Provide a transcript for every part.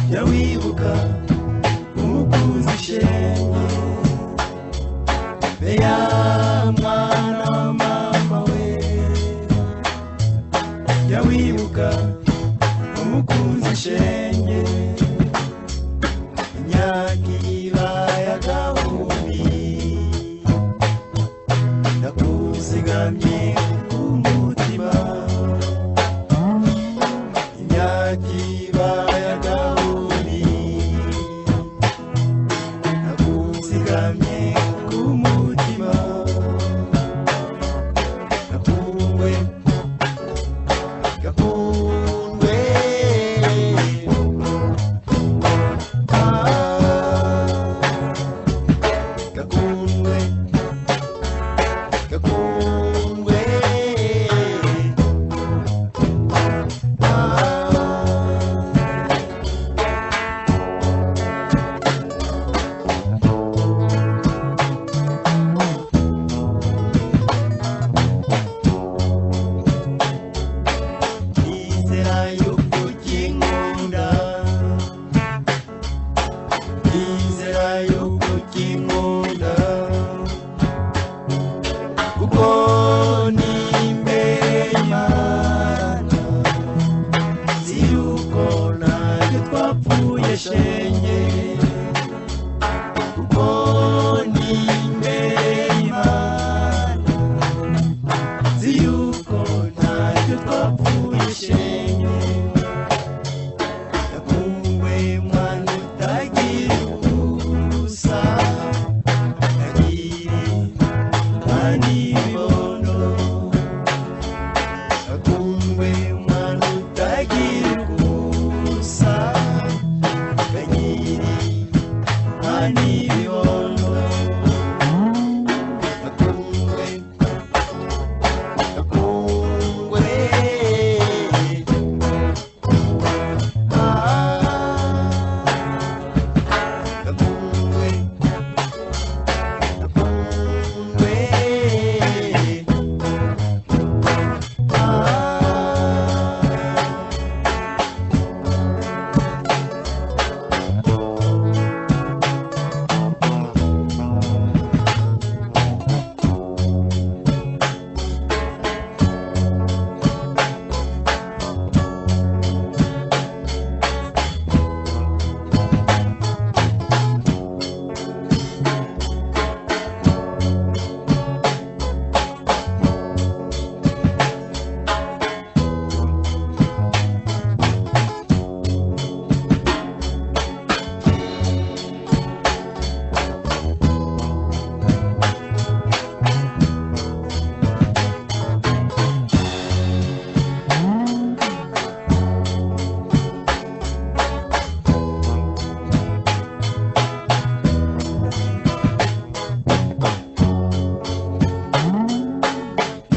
jya wibuka umukunzi shenge beya mwana wa mama we jya wibuka umukunzi shenge imyaka ibaye agahumbi ndakuzigamye ku mutima imyaka ibaye agahumbi ndakuzigamye ku mutima gakundwe gakundwe gakundwe gakundwe nizera yuko ukinkunda nizera yuko ukinkunda kuko ni imbere y'Imana si yuko ntacyo twapfuye shenge kuko ni imbere y'Imana si yuko ntacyo twapfuye shenge yakumwe mwana utagira ubusa yagiri mwana ibibondo yakumwe mwana utagira ubusa yagiri mwana ibibondo yakumwe yakungwe yakungwe yakungwe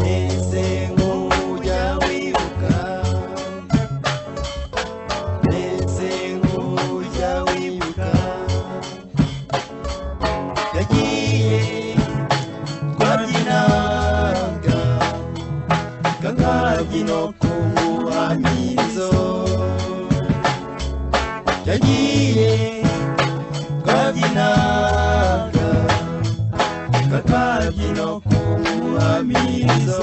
Ese nkujya wibuka ese nkujya wibuka yagiye twabyinaga kakabyino k'umuhamirizo yagiye twabyinaga kakabyino k'umuhamirizo